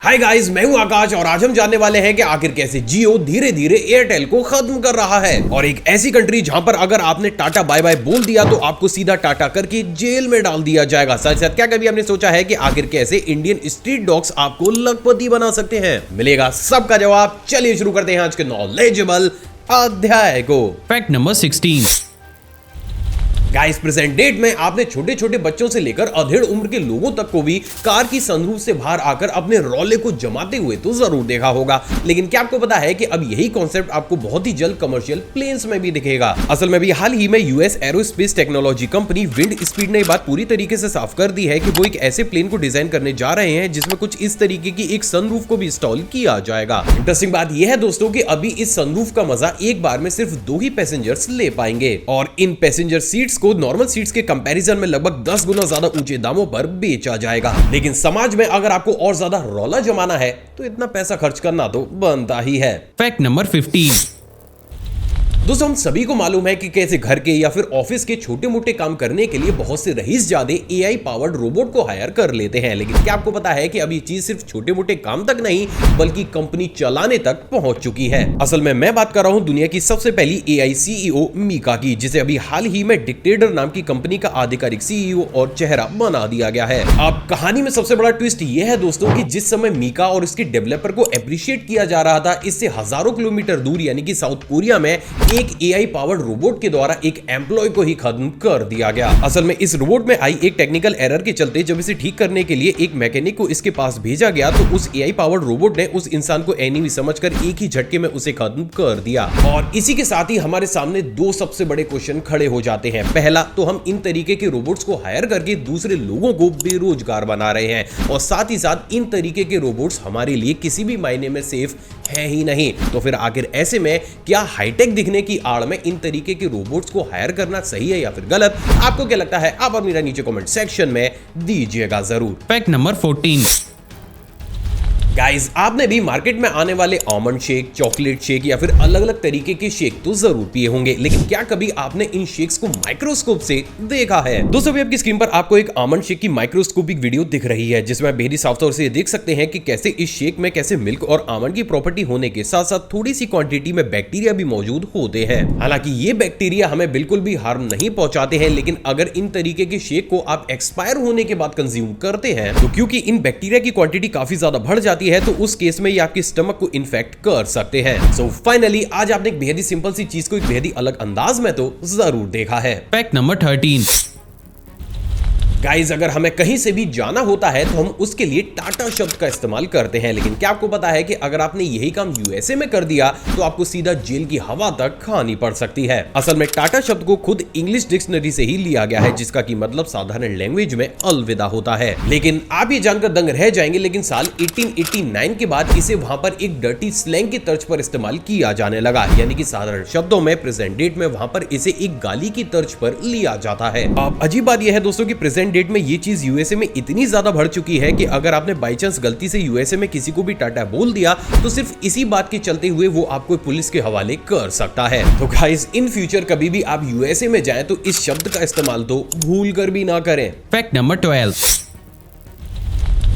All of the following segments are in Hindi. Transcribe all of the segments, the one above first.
हाय गाइस, मैं हूं आकाश और आज हम जानने वाले हैं कि आखिर कैसे जियो धीरे धीरे एयरटेल को खत्म कर रहा है। और एक ऐसी कंट्री जहां पर अगर आपने टाटा बाय बाय बोल दिया तो आपको सीधा टाटा करके जेल में डाल दिया जाएगा। साथ साथ क्या कभी आपने सोचा है कि आखिर कैसे इंडियन स्ट्रीट डॉग्स आपको लखपति बना सकते हैं? मिलेगा सबका जवाब। चलिए शुरू करते हैं आज के नॉलेजेबल अध्याय को। Fact number 16। Guys, present date में आपने छोटे छोटे बच्चों से लेकर अधेड़ उम्र के लोगों तक को भी कार की सनरूफ से बाहर आकर अपने रौले को जमाते हुए तो जरूर देखा होगा। लेकिन क्या आपको पता है कि अब यही कॉन्सेप्ट आपको बहुत ही जल्द कमर्शियल प्लेन्स में भी दिखेगा? असल में भी हाल ही में US aerospace technology company wind speed ने बात पूरी तरीके से साफ कर दी है कि वो एक ऐसे प्लेन को डिजाइन करने जा रहे हैं जिसमें कुछ इस तरीके की एक सनरूफ को भी इंस्टॉल किया जाएगा। इंटरेस्टिंग बात यह है दोस्तों कि अभी इस सनरूफ का मजा एक बार में सिर्फ 2 ही पैसेंजर्स ले पाएंगे और इन पैसेंजर सीट्स को नॉर्मल सीट्स के कंपैरिजन में लगभग 10 गुना ज्यादा ऊंचे दामों पर बेचा जाएगा। लेकिन समाज में अगर आपको और ज्यादा रौला जमाना है तो इतना पैसा खर्च करना तो बनता ही है। Fact number 15। दोस्तों, हम सभी को मालूम है कि कैसे घर के या फिर ऑफिस के छोटे मोटे काम करने के लिए बहुत से रईस ज्यादा एआई पावर्ड रोबोट को हायर कर लेते हैं। लेकिन क्या आपको पता है कि अब ये चीज सिर्फ छोटे मोटे काम तक नहीं बल्कि कंपनी चलाने तक पहुंच चुकी है। असल में मैं बात कर रहा हूं दुनिया की सबसे पहली एआई सीईओ मीका की, जिसे अभी हाल ही में डिक्टेटर नाम की कंपनी का आधिकारिक सीईओ और चेहरा बना दिया गया है। अब कहानी में सबसे बड़ा ट्विस्ट यह है दोस्तों कि जिस समय मीका और इसके डेवलपर को अप्रिशिएट किया जा रहा था, इससे हजारों किलोमीटर दूर यानी कि साउथ कोरिया में एक एआई पावर्ड रोबोट के द्वारा एक एम्प्लॉय को ही खत्म कर दिया गया। असल में इस रोबोट में आई एक टेक्निकल एरर के चलते जब इसे ठीक करने के लिए एक मैकेनिक को इसके पास भेजा गया तो उस एआई पावर्ड रोबोट ने उस इंसान को एनिमी समझकर एक ही झटके में उसे खत्म कर दिया। और इसी के साथ ही हमारे सामने 2 सबसे बड़े क्वेश्चन खड़े हो जाते हैं। पहला तो हम इन तरीके के रोबोट्स को हायर करके दूसरे लोगों को बेरोजगार बना रहे हैं और साथ ही साथ इन तरीके के रोबोट्स हमारे लिए किसी भी मायने में सेफ है ही नहीं। तो फिर आखिर ऐसे में क्या हाईटेक दिखने की आड़ में इन तरीके के रोबोट्स को हायर करना सही है या फिर गलत? आपको क्या लगता है? आप अपनी नीचे कमेंट सेक्शन में दीजिएगा जरूर। Fact number 14। गाइस, आपने भी मार्केट में आने वाले आमंड शेक, चॉकलेट शेक या फिर अलग अलग तरीके के शेक तो जरूर पिए होंगे, लेकिन क्या कभी आपने इन शेक्स को माइक्रोस्कोप से देखा है? दोस्तों, अभी आपकी स्क्रीन पर आपको एक आमंड शेक की माइक्रोस्कोपिक वीडियो दिख रही है जिसमें बेहद साफ तौर से देख सकते हैं कि कैसे इस शेक में कैसे मिल्क और आमंड की प्रॉपर्टी होने के साथ साथ थोड़ी सी क्वांटिटी में बैक्टीरिया भी मौजूद होते हैं। हालांकि ये बैक्टीरिया हमें बिल्कुल भी हार्म नहीं पहुंचाते हैं, लेकिन अगर इन तरीके के शेक को आप एक्सपायर होने के बाद कंज्यूम करते हैं तो क्योंकि इन बैक्टीरिया की क्वांटिटी काफी ज्यादा बढ़ जाती है तो उस केस में ये आपके स्टमक को इन्फेक्ट कर सकते हैं। सो फाइनली आज आपने एक बेहद ही सिंपल सी चीज को एक बेहद ही अलग अंदाज में तो जरूर देखा है। Fact number 13। गाइज, अगर हमें कहीं से भी जाना होता है तो हम उसके लिए टाटा शब्द का इस्तेमाल करते हैं, लेकिन क्या आपको पता है कि अगर आपने यही काम यूएसए में कर दिया तो आपको सीधा जेल की हवा तक खानी पड़ सकती है। असल में टाटा शब्द को खुद इंग्लिश डिक्शनरी से ही लिया गया है जिसका की मतलब साधारण लैंग्वेज में अलविदा होता है। लेकिन आप ये जानकर दंग रह जाएंगे, लेकिन साल 1889 के बाद इसे वहां पर एक डर्टी स्लैंग की तर्ज पर इस्तेमाल किया जाने लगा, यानी कि साधारण शब्दों में प्रेजेंट डेट में वहां पर इसे एक गाली की तर्ज पर लिया जाता है। अब अजीब बात यह है दोस्तों कि प्रेजेंट डेट में ये चीज यूएसए में इतनी ज्यादा बढ़ चुकी है कि अगर आपने बाई चांस गलती से यूएसए में किसी को भी टाटा बोल दिया तो सिर्फ इसी बात के चलते हुए वो आपको पुलिस के हवाले कर सकता है। तो गाइस, इन फ्यूचर कभी भी आप यूएसए में जाएं तो इस शब्द का इस्तेमाल तो भूल कर भी ना करें। Fact number 12।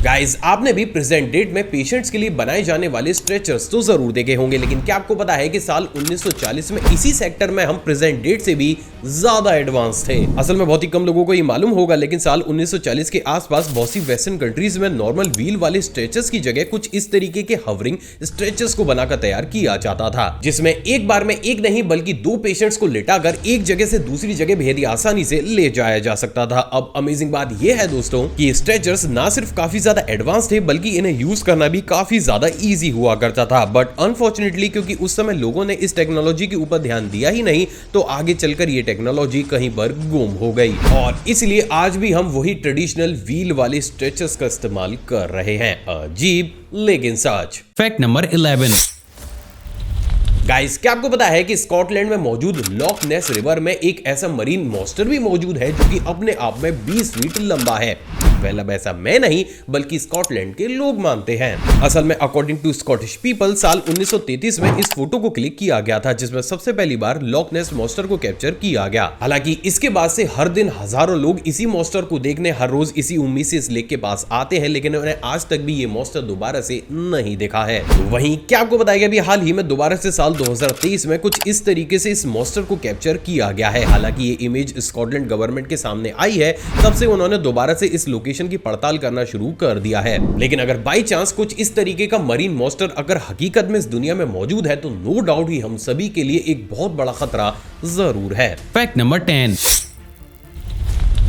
गाइस, आपने भी प्रेजेंट डेट में पेशेंट्स के लिए बनाए जाने वाले स्ट्रेचर्स तो जरूर देखे होंगे, लेकिन क्या आपको पता है कि साल 1940 में इसी सेक्टर में हम प्रेजेंट डेट से भी ज्यादा एडवांस थे? असल में बहुत ही कम लोगों को ये मालूम होगा, लेकिन साल 1940 के आसपास बहुत सी वेस्टर्न कंट्रीज में नॉर्मल व्हील वाले स्ट्रेचर्स की जगह कुछ इस तरीके के हवरिंग स्ट्रेचर्स को बनाकर तैयार किया जाता था, जिसमें एक बार में एक नहीं बल्कि 2 पेशेंट्स को लिटाकर एक जगह से दूसरी जगह बेहद ही आसानी से ले जाया जा सकता था। अब अमेजिंग बात यह है दोस्तों कि स्ट्रेचर्स ना सिर्फ काफी एडवांस थे बल्कि इन्हें यूज करना भी काफी ज्यादा इजी हुआ करता था। बट अनफॉर्चुनेटली क्योंकि उस समय लोगों ने इस टेक्नोलॉजी के ऊपर ध्यान दिया ही नहीं तो आगे चलकर ये टेक्नोलॉजी कहीं पर गुम हो गई और इसलिए आज भी हम वही ट्रेडिशनल व्हील वाले स्ट्रेचर्स का इस्तेमाल कर रहे हैं। अजीब लेकिन सच। Fact number 11। गाइस, क्या आपको पता है कि स्कॉटलैंड में मौजूद लॉक नेस रिवर में एक ऐसा मरीन मॉन्स्टर भी मौजूद है जो कि अपने आप में 20 फीट लंबा है। वेल अब ऐसा मैं नहीं बल्कि स्कॉटलैंड के लोग मानते हैं। असल में अकॉर्डिंग टू स्कॉटिश पीपल साल 1933 में इस फोटो को क्लिक किया गया था जिसमें सबसे पहली बार लॉक नेस मॉन्स्टर को कैप्चर किया गया। हालांकि इसके बाद से हर दिन हजारों लोग इसी मॉन्स्टर को देखने हर रोज इसी उम्मीद से इस लेक के पास आते हैं, लेकिन उन्हें आज तक भी ये मॉन्स्टर दोबारा से नहीं देखा है। वहीं क्या आपको बताया गया अभी हाल ही में दोबारा से साल 2023 में कुछ इस तरीके से इस मॉन्स्टर को कैप्चर किया गया है। हालांकि ये इमेज स्कॉटलैंड गवर्नमेंट के सामने आई है, तब से उन्होंने दोबारा से इस लोकेशन की पड़ताल करना शुरू कर दिया है। लेकिन अगर बाई चांस कुछ इस तरीके का मरीन मॉन्स्टर अगर हकीकत में इस दुनिया में मौजूद है तो नो डाउट ही हम सभी के लिए एक बहुत बड़ा खतरा जरूर है। Fact number 10।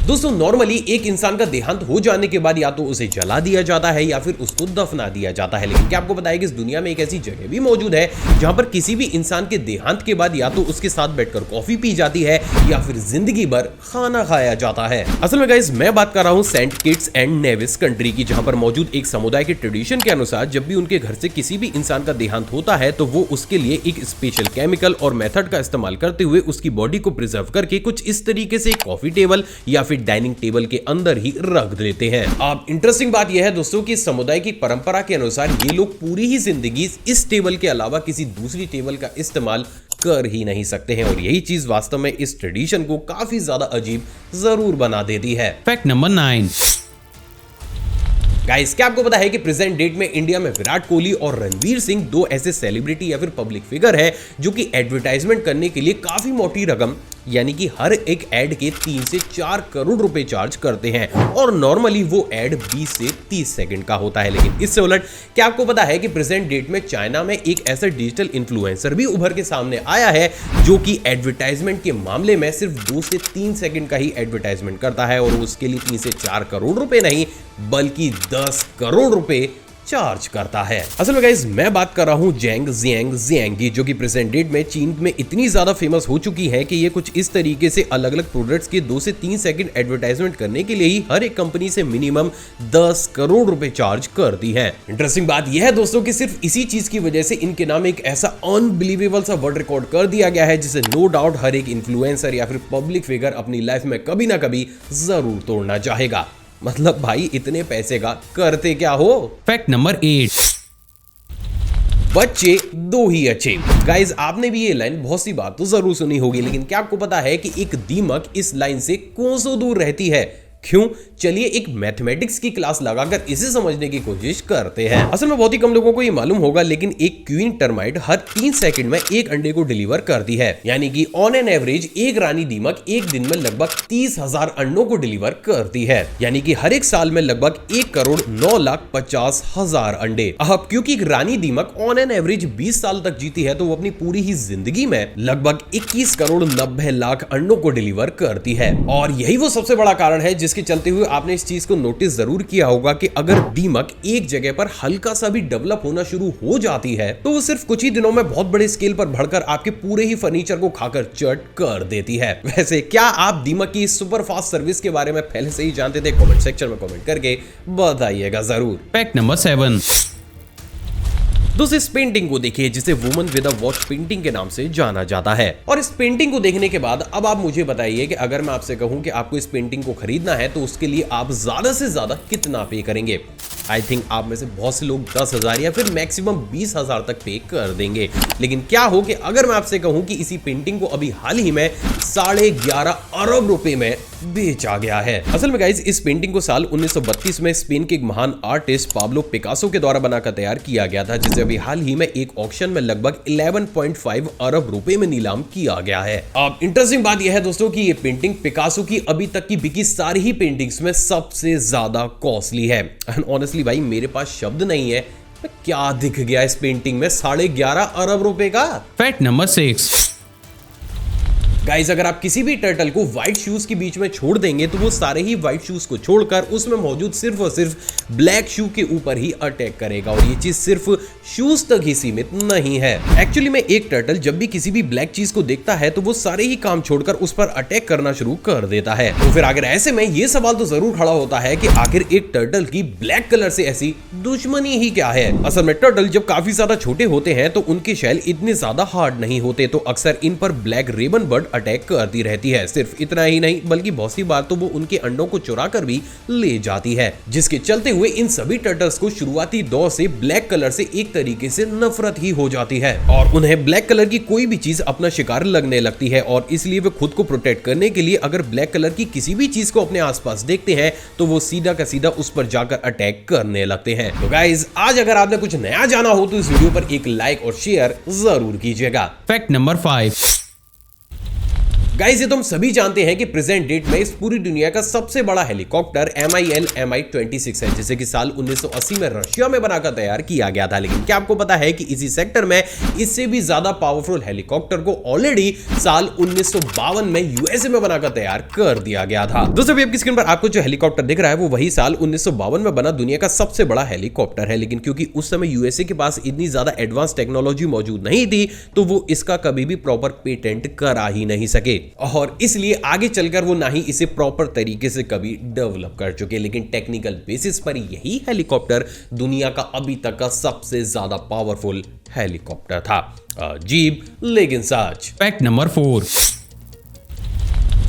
दोस्तों नॉर्मली एक इंसान का देहांत हो जाने के बाद या तो उसे जला दिया जाता है या फिर उसको दफना दिया जाता है, लेकिन क्या आपको पता है कि इस दुनिया में एक ऐसी जगह भी मौजूद है जहां पर किसी भी इंसान के देहांत के बाद या तो उसके साथ बैठकर कॉफी पी जाती है या फिर जिंदगी भर खाना खाया जाता है। असल में गाइस मैं बात कर रहा हूं Saint Kitts and Nevis country की, जहां पर मौजूद एक समुदाय के ट्रेडिशन के अनुसार जब भी उनके घर से किसी भी इंसान का देहांत होता है तो वो उसके लिए एक स्पेशल केमिकल और मेथड का इस्तेमाल करते हुए उसकी बॉडी को प्रिजर्व करके कुछ इस तरीके से कॉफी टेबल या फिर डाइनिंग टेबल के अंदर ही रख देते हैं। अब इंटरेस्टिंग बात यह है दोस्तों कि समुदाय की परंपरा के अनुसार ये लोग पूरी ही जिंदगी इस टेबल के अलावा किसी दूसरी टेबल का इस्तेमाल कर ही नहीं सकते हैं और यही चीज वास्तव में इस ट्रेडिशन को काफी ज्यादा अजीब जरूर बना देती है। Fact number 9। गाइस क्या आपको पता है कि प्रेजेंट डेट में इंडिया में विराट कोहली और रणवीर सिंह दो ऐसे सेलिब्रिटी या फिर पब्लिक फिगर है जो कि एडवर्टाइजमेंट करने के लिए काफी मोटी रकम यानी कि हर एक ऐड के 3 से 4 करोड़ रुपए चार्ज करते हैं और नॉर्मली वो ऐड 20 से 30 सेकंड का होता है। लेकिन इससे उलट क्या आपको पता है कि प्रेजेंट डेट में चाइना में एक ऐसा डिजिटल इन्फ्लुएंसर भी उभर के सामने आया है जो कि एडवर्टाइजमेंट के मामले में सिर्फ 2 से 3 सेकंड का ही एडवर्टाइजमेंट करता है और उसके लिए 3 से 4 करोड़ रुपए नहीं बल्कि 10 करोड़ रुपए चार्ज करता है। असल में गाइस मैं बात कर रहा हूं जेंग जियांग की, जो कि प्रेजेंट डेट में चीन में इतनी ज्यादा फेमस हो चुकी है कि ये कुछ इस तरीके से अलग अलग प्रोडक्ट्स के 2 से 3 सेकंड एडवर्टाइजमेंट करने के लिए ही हर एक कंपनी से मिनिमम 10 करोड़ रुपए चार्ज करती है। इंटरेस्टिंग बात यह है दोस्तों कि सिर्फ इसी चीज की वजह से इनके नाम एक ऐसा अनबिलीवेबल सा वर्ल्ड रिकॉर्ड कर दिया गया है जिसे नो डाउट हर एक इन्फ्लुएंसर या फिर पब्लिक फिगर अपनी लाइफ में कभी ना कभी जरूर तोड़ना चाहेगा। मतलब भाई इतने पैसे का करते क्या हो। Fact number 8। बच्चे दो ही अच्छे। गाइज आपने भी ये लाइन बहुत सी बार तो जरूर सुनी होगी, लेकिन क्या आपको पता है कि एक दीमक इस लाइन से कोसों दूर रहती है? क्यों? चलिए एक मैथमेटिक्स की क्लास लगाकर इसे समझने की कोशिश करते हैं। असल में बहुत ही कम लोगों को ये मालूम होगा, लेकिन एक क्वीन टर्माइट हर 3 सेकंड में एक अंडे को डिलीवर करती है, यानी कि ऑन एन एवरेज एक रानी दीमक एक दिन में लगभग 30,000 अंडों को डिलीवर करती है, यानी कि हर एक साल में लगभग 1,09,50,000 अंडे। अब क्योंकि एक रानी दीमक ऑन एन एवरेज 20 साल तक जीती है तो वो अपनी पूरी ही जिंदगी में लगभग 21,90,00,000 अंडों को डिलीवर करती है। और यही वो सबसे बड़ा कारण है जिसके चलते हुए आपने इस चीज को नोटिस जरूर किया होगा कि अगर दीमक एक जगह पर हल्का सा भी डेवलप होना शुरू हो जाती है तो वो सिर्फ कुछ ही दिनों में बहुत बड़े स्केल पर बढ़कर आपके पूरे ही फर्नीचर को खाकर चट कर देती है। वैसे क्या आप दीमक की सुपर फास्ट सर्विस के बारे में पहले से ही जानते थे? कमेंट सेक्शन में कमेंट करके बताइएगा जरूर। Fact number 7। दोस्तों इस पेंटिंग को देखिए जिसे woman with a watch painting के नाम से जाना जाता है। और इस पेंटिंग को देखने के बाद अब आप मुझे बताइए कि अगर मैं आपसे कहूं कि आपको इस पेंटिंग को खरीदना है तो उसके लिए आप ज्यादा से ज्यादा कितना पे करेंगे? आई थिंक आप में से बहुत से लोग 10,000 या फिर मैक्सिमम 20,000 तक पे कर देंगे। लेकिन क्या हो कि अगर मैं आपसे कहूं कि इसी पेंटिंग को अभी हाल ही में 11.5 अरब रुपए में बेचा गया है। असल में गाइस इस पेंटिंग को साल 1932 में स्पेन के एक महान आर्टिस्ट पाब्लो पिकासो के द्वारा बनाकर तैयार किया गया था, जिसे अभी हाल ही में एक ऑक्शन में लगभग 11.5 अरब रुपए में नीलाम किया गया है। अब इंटरेस्टिंग बात यह है दोस्तों कि ये पेंटिंग पिकासो की अभी तक की बिकी सारी ही पेंटिंग्स में सबसे ज्यादा कॉस्टली है। एंड ऑनेस्टली भाई मेरे पास शब्द नहीं है, क्या दिख गया इस पेंटिंग में 11.5 अरब रुपए का। Fact number 6। गाइस अगर आप किसी भी टर्टल को व्हाइट शूज के बीच में छोड़ देंगे तो वो सारे ही व्हाइट शूज को छोड़कर उसमें मौजूद सिर्फ और सिर्फ ब्लैक शू के ऊपर ही अटैक करेगा। और ये चीज सिर्फ शूज तक ही सीमित नहीं है। एक्चुअली में एक टर्टल जब भी किसी भी ब्लैक चीज को देखता है तो वो सारे ही काम छोड़कर उस पर अटैक करना शुरू कर देता है। तो फिर अगर ऐसे में ये सवाल तो जरूर खड़ा होता है कि आखिर एक टर्टल की ब्लैक कलर से ऐसी दुश्मनी ही क्या है। असल में टर्टल जब काफी ज्यादा छोटे होते हैं तो उनके शैल इतने ज्यादा हार्ड नहीं होते, तो अक्सर इन पर ब्लैक रेबन बर्ड अटैक करती रहती है। सिर्फ इतना ही नहीं बल्कि बहुत सी बार तो वो उनके अंडों को चुरा कर भी ले जाती है, जिसके चलते हुए इन सभी टर्टल्स को शुरुआती दौर से ब्लैक कलर से एक तरीके से नफरत ही हो जाती है और उन्हें ब्लैक कलर की कोई भी चीज अपना शिकार लगने लगती है और इसलिए वे खुद को प्रोटेक्ट करने के लिए अगर ब्लैक कलर की किसी भी चीज को अपने आसपास देखते हैं तो वो सीधा का सीधा उस पर जाकर अटैक करने लगते हैं। तो गाइस, आज अगर आपने कुछ नया जाना हो तो इस वीडियो पर एक लाइक और शेयर जरूर कीजिएगा। Fact number 5। गाइस, ये तो हम सभी जानते हैं कि प्रेजेंट डेट में इस पूरी दुनिया का सबसे बड़ा हेलीकॉप्टर MiL Mi-26 है, जिसे कि साल 1980 में रशिया में बनाकर तैयार किया गया था। लेकिन क्या आपको पता है कि इसी सेक्टर में इससे भी ज्यादा पावरफुल हेलीकॉप्टर को ऑलरेडी साल 1952 में यूएसए में बनाकर तैयार कर दिया गया था। दोस्तों, आपकी स्क्रीन पर आपको जो हेलीकॉप्टर दिख रहा है वो वही साल 1952 में बना दुनिया का सबसे बड़ा हेलीकॉप्टर है। लेकिन क्योंकि उस समय यूएसए के पास इतनी ज्यादा एडवांस टेक्नोलॉजी मौजूद नहीं थी तो वो इसका कभी भी प्रॉपर पेटेंट करा ही नहीं सके और इसलिए आगे चलकर वो ना ही इसे प्रॉपर तरीके से कभी डेवलप कर चुके। लेकिन टेक्निकल बेसिस पर यही हेलीकॉप्टर दुनिया का अभी तक का सबसे ज्यादा पावरफुल हेलीकॉप्टर था। अजीब लेकिन सच। Fact number 4।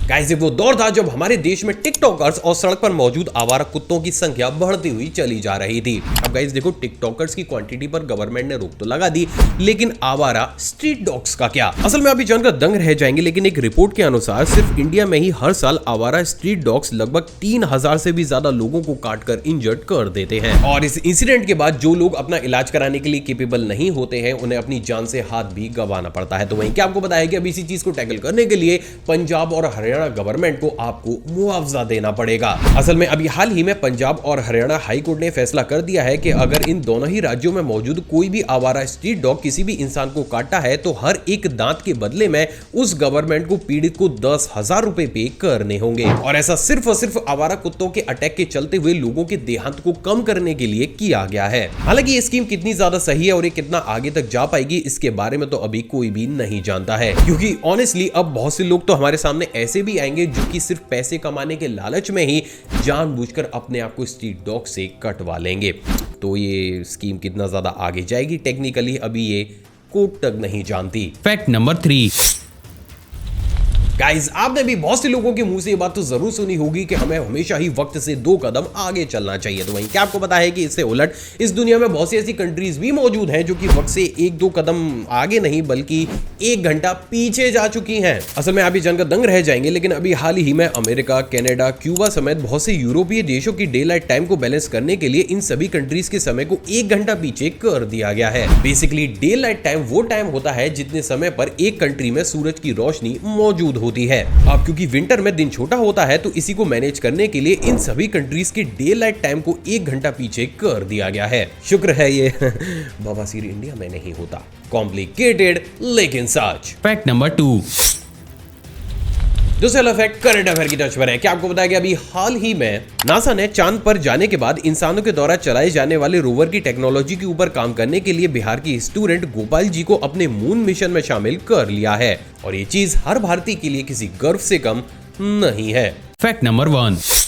गाइस, वो दौर था जब हमारे देश में टिकटॉकर्स और सड़क पर मौजूद आवारा कुत्तों की संख्या बढ़ती हुई चली जा रही थी। अब गाइस देखो, टिकटॉकर्स की क्वांटिटी पर गवर्नमेंट ने रोक तो लगा दी, लेकिन आवारा स्ट्रीट डॉग्स का क्या? असल में अभी जानकर दंग रह जाएंगे, लेकिन एक रिपोर्ट के अनुसार सिर्फ इंडिया में ही हर साल आवारा स्ट्रीट डॉग्स लगभग 3000 से भी ज्यादा लोगों को काटकर इंजर्ड कर देते हैं। और इस इंसिडेंट के बाद जो लोग अपना इलाज कराने के लिए केपेबल नहीं होते हैं उन्हें अपनी जान से हाथ भी गंवाना पड़ता है। तो वहीं क्या आपको पता है कि अब इसी चीज को टैकल करने के लिए पंजाब और हरियाणा गवर्नमेंट को आपको मुआवजा देना पड़ेगा। असल में अभी हाल ही में पंजाब और हरियाणा हाई कोर्ट ने फैसला कर दिया है कि अगर इन दोनों ही राज्यों में मौजूद कोई भी आवारा स्ट्रीट डॉग किसी भी इंसान को काटता है तो हर एक दांत के बदले में उस गवर्नमेंट को पीड़ित को 10,000 रुपए पे करने होंगे। और ऐसा सिर्फ और सिर्फ आवारा कुत्तों के अटैक के चलते हुए लोगों के देहांत को कम करने के लिए किया गया है। हालांकि ये स्कीम कितनी ज्यादा सही है और ये कितना आगे तक जा पाएगी इसके बारे में तो अभी कोई भी नहीं जानता है, क्योंकि ऑनेस्टली अब बहुत से लोग तो हमारे सामने ऐसे भी आएंगे जो कि सिर्फ पैसे कमाने के लालच में ही जानबूझकर अपने आप को स्ट्रीट डॉग से कटवा लेंगे। तो ये स्कीम कितना ज्यादा आगे जाएगी टेक्निकली अभी ये कोर्ट तक नहीं जानती। Fact number 3। गाइस, आपने भी बहुत से लोगों के मुंह से ये बात तो जरूर सुनी होगी कि हमें हमेशा ही वक्त से 2 कदम आगे चलना चाहिए। तो वहीं क्या आपको पता है कि इससे उलट इस दुनिया में बहुत सी ऐसी कंट्रीज भी मौजूद हैं जो कि वक्त से 1-2 कदम आगे नहीं बल्कि 1 घंटा पीछे जा चुकी हैं। असल में आप ये जानकर दंग रह जाएंगे, लेकिन अभी हाल ही में अमेरिका, कनाडा, क्यूबा समेत बहुत से यूरोपीय देशों की डे लाइट टाइम को बैलेंस करने के लिए इन सभी कंट्रीज के समय को 1 घंटा पीछे कर दिया गया है। बेसिकली डे लाइट टाइम वो टाइम होता है जितने समय पर एक कंट्री में सूरज की रोशनी मौजूद होती है। अब क्योंकि विंटर में दिन छोटा होता है तो इसी को मैनेज करने के लिए इन सभी कंट्रीज के डे लाइट टाइम को 1 घंटा पीछे कर दिया गया है। शुक्र है ये बवासीर इंडिया में नहीं होता। कॉम्प्लिकेटेड लेकिन सच। Fact number 2। दूसरा फैक्ट करंट अफेयर की टच पर है। क्या आपको पता है कि अभी हाल ही में नासा ने चांद पर जाने के बाद इंसानों के द्वारा चलाए जाने वाले रोवर की टेक्नोलॉजी के ऊपर काम करने के लिए बिहार की स्टूडेंट गोपाल जी को अपने मून मिशन में शामिल कर लिया है और ये चीज हर भारतीय के लिए किसी गर्व से कम नहीं है। Fact number 1।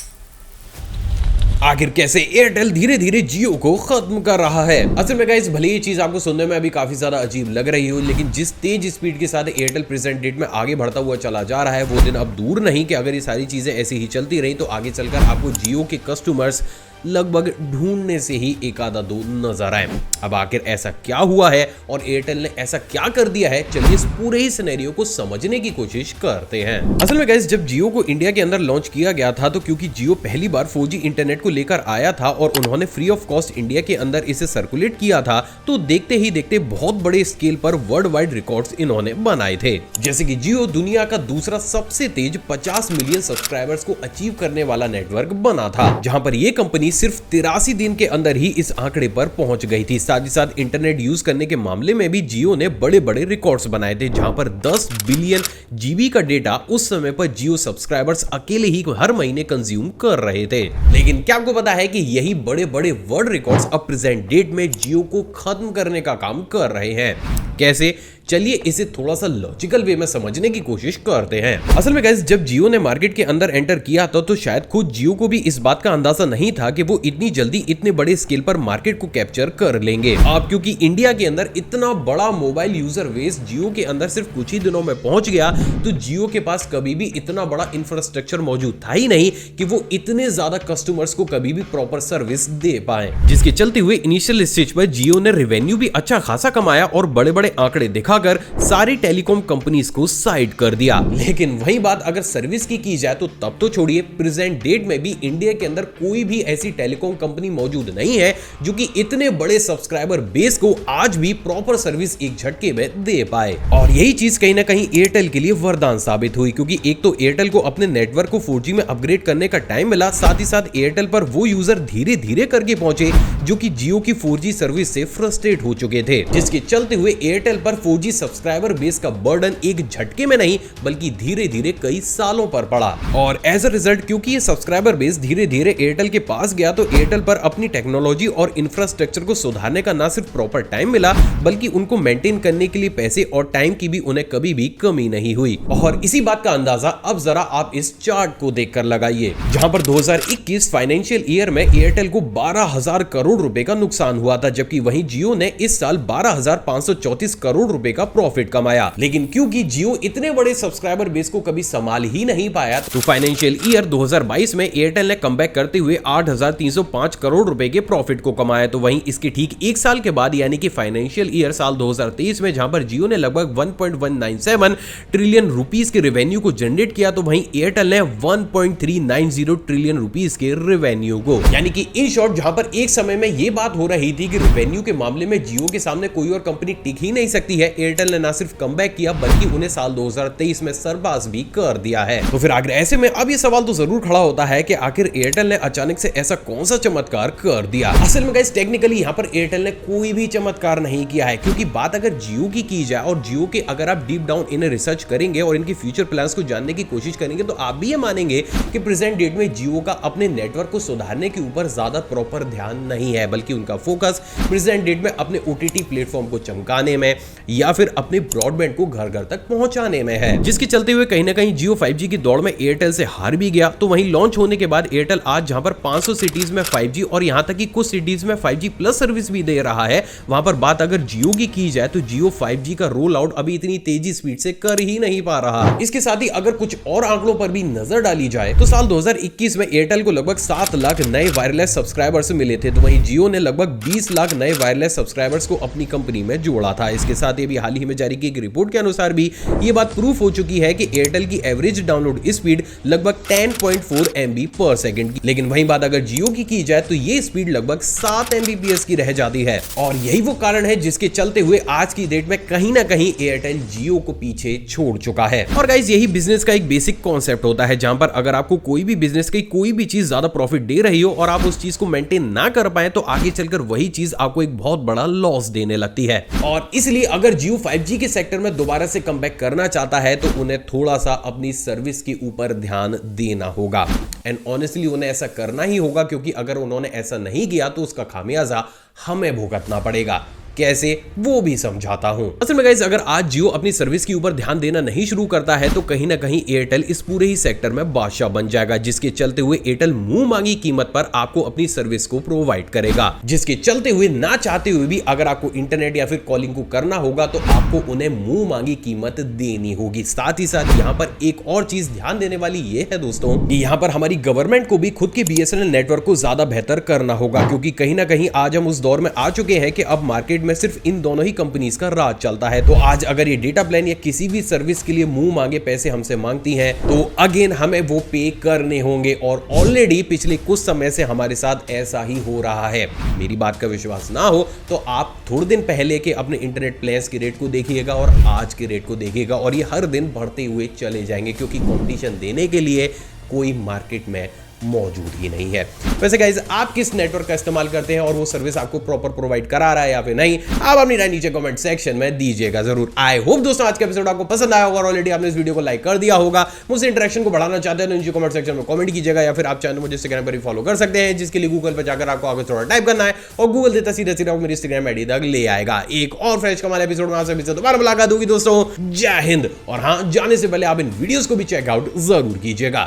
आखिर कैसे एयरटेल धीरे धीरे जियो को खत्म कर रहा है? असल में गाइस, भले ये चीज आपको सुनने में अभी काफी ज्यादा अजीब लग रही हो, लेकिन जिस तेज स्पीड के साथ एयरटेल प्रेजेंट डेट में आगे बढ़ता हुआ चला जा रहा है वो दिन अब दूर नहीं कि अगर ये सारी चीजें ऐसी ही चलती रही तो आगे चलकर आपको जियो के कस्टमर्स लगभग ढूंढने से ही 1-2 नजर आए। अब आखिर ऐसा क्या हुआ है और एयरटेल ने ऐसा क्या कर दिया है, चलिए इस पूरे ही सिनेरियो को समझने की कोशिश करते हैं। असल में गाइस, जब जियो को इंडिया के अंदर लॉन्च किया गया था तो क्योंकि जियो पहली बार 4G इंटरनेट को लेकर आया था और उन्होंने फ्री ऑफ कॉस्ट इंडिया के अंदर इसे सर्कुलेट किया था तो देखते ही देखते बहुत बड़े स्केल पर वर्ल्ड वाइड रिकॉर्ड्स इन्होंने बनाए थे। जैसे कि जियो दुनिया का दूसरा सबसे तेज 50 मिलियन सब्सक्राइबर्स को अचीव करने वाला नेटवर्क बना था, जहां पर यह कंपनी सिर्फ 83 दिन के अंदर ही इस आंकड़े पर पहुंच गई थी। साथ ही साथ इंटरनेट यूज करने के मामले में भी जियो ने बड़े बड़े रिकॉर्ड्स बनाए थे, जहां पर 10 बिलियन जीबी का डेटा उस समय पर जियो सब्सक्राइबर्स अकेले ही हर महीने कंज्यूम कर रहे थे। लेकिन क्या आपको पता है कि यही बड़े बड़े वर्ल्ड रिकॉर्ड्स अब प्रेजेंट डेट में जियो को खत्म करने का काम कर रहे हैं? कैसे? चलिए इसे थोड़ा सा लॉजिकल वे में समझने की कोशिश करते हैं। असल में गाइस जब जियो ने मार्केट के अंदर एंटर किया था तो शायद खुद जियो को भी इस बात का अंदाजा नहीं था कि वो इतनी जल्दी इतने बड़े स्केल पर मार्केट को कैप्चर कर लेंगे। अब क्योंकि इंडिया के अंदर इतना बड़ा मोबाइल यूजर बेस जियो के अंदर सिर्फ कुछ ही दिनों में पहुंच गया, तो जियो के पास कभी भी इतना बड़ा इंफ्रास्ट्रक्चर मौजूद था ही नहीं कि वो इतने ज्यादा कस्टमर्स को कभी भी प्रॉपर सर्विस दे पाए, जिसके चलते हुए इनिशियल स्टेज पर जियो ने रेवेन्यू भी अच्छा खासा कमाया और बड़े बड़े आंकड़े दिखाकर सारी टेलीकॉम कंपनीज को साइड कर दिया। लेकिन वही बात अगर सर्विस की जाए तो तब तो छोड़िए, प्रेजेंट डेट में भी इंडिया के अंदर कोई भी ऐसी टेलीकॉम कंपनी मौजूद नहीं है जो कि इतने बड़े सब्सक्राइबर बेस को आज भी प्रॉपर सर्विस एक झटके में दे पाए। और यही चीज कहीं ना कहीं एयरटेल के लिए वरदान साबित हुई, क्योंकि एक तो एयरटेल को अपने नेटवर्क को 4G में अपग्रेड करने का टाइम मिला, साथ ही साथ एयरटेल पर वो यूजर धीरे धीरे करके पहुंचे जो कि जियो की 4G सर्विस से फ्रस्ट्रेट हो चुके थे, जिसके चलते हुए एयरटेल पर 4G सब्सक्राइबर बेस का बर्डन एक झटके में नहीं बल्कि धीरे धीरे कई सालों पर पड़ा। और एज अ रिजल्ट क्योंकि ये सब्सक्राइबर बेस धीरे धीरे एयरटेल के पास गया तो एयरटेल पर अपनी टेक्नोलॉजी और इंफ्रास्ट्रक्चर को सुधारने का ना सिर्फ प्रॉपर टाइम मिला बल्कि उनको मेंटेन करने के लिए पैसे और टाइम की भी उन्हें कभी भी कमी नहीं हुई। और इसी बात का अंदाजा अब जरा आप इस चार्ट को देखकर लगाइए, जहां पर 2021 फाइनेंशियल ईयर में एयरटेल को 12,000 करोड़ रुपए का नुकसान हुआ था, जबकि वहीं जियो ने इस साल 12,534 करोड़ रुपए का प्रॉफिट कमाया। लेकिन क्योंकि जियो इतने बड़े सब्सक्राइबर बेस को कभी संभाल ही नहीं पाया तो फाइनेंशियल ईयर 2022 में एयरटेल ने कमबैक करते हुए 8,305 करोड़ रुपए के प्रॉफिट को कमाया। तो वहीं इसके ठीक एक साल के बाद यानी कि फाइनेंशियल ईयर साल 2023 में जहां पर जियो ने लगभग 1.197 ट्रिलियन रुपीस के रेवेन्यू को जनरेट किया, तो वहीं एयरटेल ने 1.390 ट्रिलियन रुपीस के रेवेन्यू को, यानी कि इन शॉर्ट जहां पर एक समय में यह बात हो रही थी कि रेवेन्यू के मामले में जियो के सामने कोई और कंपनी टिक ही नहीं सकती है, एयरटेल ने ना सिर्फ कमबैक किया बल्कि उन्हें साल 2023 में सरपास भी कर दिया है। तो फिर आखिर ऐसे में अब ये सवाल तो जरूर खड़ा होता है कि आखिर एयरटेल ने अचानक से ऐसा कौन सा चमत्कार कर दिया। असल में गाइस टेक्निकली यहाँ पर एयरटेल ने कोई भी चमत्कार नहीं किया है, क्योंकि बात अगर जियो की जाए और जियो के अगर आप डीप डाउन इन्हें रिसर्च करेंगे और इनके फ्यूचर प्लान्स को जानने की कोशिश करेंगे तो आप भी ये मानेंगे कि प्रेजेंट डेट में जियो का अपने नेटवर्क को सुधारने के ऊपर ज्यादा प्रॉपर ध्यान नहीं है, बल्कि उनका फोकस प्रेजेंट डेट में अपने OTT प्लेटफॉर्म को चमकाने में या फिर अपने ब्रॉडबैंड को घर घर तक पहुंचाने में है, जिसके चलते हुए कहीं ना कहीं जियो 5G की दौड़ में एयरटेल से हार भी गया। तो वहीं लॉन्च होने के बाद एयरटेल आज जहां पर 500 सिटीज में 5G और यहां तक कि कुछ सिटीज में 5G प्लस सर्विस भी दे रहा है, वहां पर बात अगर जियो की जाए तो जियो 5G का रोल आउट अभी इतनी तेजी स्पीड से कर ही नहीं पा रहा। इसके साथ ही अगर कुछ और आंकड़ों पर भी नजर डाली जाए तो साल 2021 में एयरटेल को लगभग 7 लाख नए वायरलेस सब्सक्राइबर्स मिले थे, तो वहीं जियो ने लगभग 20 लाख नए वायरलेस सब्सक्राइबर्स को अपनी कंपनी में जोड़ा था। इसके साथ ही हाल ही में जारी की एक रिपोर्ट के अनुसार भी ये बात प्रूफ हो चुकी है कि एयरटेल की एवरेज डाउनलोड स्पीड लगभग 10.4 MB पर सेकंड की, लेकिन वहीं बात अगर जियो की जाए तो ये स्पीड लगभग 7 Mbps की रह जाती है। और यही वो कारण है जिसके चलते हुए आज की डेट में कहीं ना कहीं एयरटेल जियो को पीछे छोड़ चुका है। और गाइस यही बिजनेस का एक बेसिक कॉन्सेप्ट होता है, जहां पर अगर आपको कोई भी बिजनेस की कोई भी चीज ज्यादा प्रॉफिट दे रही हो और आप उस चीज को मेंटेन ना कर पाए तो आगे चलकर वही चीज आपको एक बहुत बड़ा लॉस देने लगती है। और इसलिए अगर जियो 5G के सेक्टर में दोबारा से कमबैक करना चाहता है तो उन्हें थोड़ा सा अपनी सर्विस के ऊपर ध्यान देना होगा, एंड ऑनेस्टली उन्हें ऐसा करना ही होगा, क्योंकि अगर उन्होंने ऐसा नहीं किया तो उसका खामियाजा हमें भुगतना पड़ेगा। कैसे वो भी समझाता हूं। असल में गाइस अगर आज जियो अपनी सर्विस के ऊपर ध्यान देना नहीं शुरू करता है तो कहीं ना कहीं एयरटेल इस पूरे ही सेक्टर में बादशाह बन जाएगा, जिसके चलते हुए एयरटेल मुंह मांगी कीमत पर आपको अपनी सर्विस को प्रोवाइड करेगा, जिसके चलते हुए ना चाहते हुए भी अगर आपको इंटरनेट या फिर कॉलिंग को करना होगा तो आपको उन्हें मुंह मांगी कीमत देनी होगी। साथ ही साथ यहाँ पर एक और चीज ध्यान देने वाली ये है दोस्तों कि यहाँ पर हमारी गवर्नमेंट को भी खुद के BSNL नेटवर्क को ज्यादा बेहतर करना होगा, क्योंकि कहीं ना कहीं आज हम उस दौर में आ चुके हैं कि अब मार्केट में सिर्फ इन दोनों ही कंपनीज का राज चलता है। तो आज अगर ये डेटा प्लान या किसी भी सर्विस के लिए मुंह मांगे पैसे हमसे मांगती हैं तो अगेन हमें वो पे करने होंगे, और ऑलरेडी पिछले कुछ समय से हमारे साथ ऐसा ही हो रहा है। मेरी बात का विश्वास ना हो तो आप थोड़े दिन पहले के अपने इंटरनेट प्लान्स के रेट को देखिएगा और आज के रेट को देखिएगा, और ये हर दिन बढ़ते हुए चले जाएंगे, क्योंकि कंपटीशन देने के लिए कोई मार्केट में मौजूद ही नहीं है। वैसे गाइस आप किस नेटवर्क का इस्तेमाल करते हैं और वो सर्विस आपको प्रॉपर प्रोवाइड करा रहा है या फिर नहीं, आप अपनी राय नीचे कमेंट सेक्शन में दीजिएगा जरूर। आई होप दोस्तों आज का एपिसोड आपको पसंद आया होगा और ऑलरेडी आपने इस वीडियो को लाइक कर दिया होगा। मुझसे इंटरेक्शन को बढ़ाना चाहते हैं तो नीचे कमेंट सेक्शन में कमेंट कीजिएगा या फिर आप चैनल मुझे इंस्टाग्राम पर ही फॉलो कर सकते हैं, जिसके लिए गूगल पर जाकर आपको आगे थोड़ा टाइप करना है और गूगल देता सीधे सीधे मेरी इंस्टाग्राम आईडी तक ले आएगा। एक और फ्रेश कमाल एपिसोड में आपसे दोबारा मुलाकात होगी दोस्तों। जय हिंद। और हाँ, जाने से पहले आप इन वीडियोस को भी चेकआउट जरूर कीजिएगा।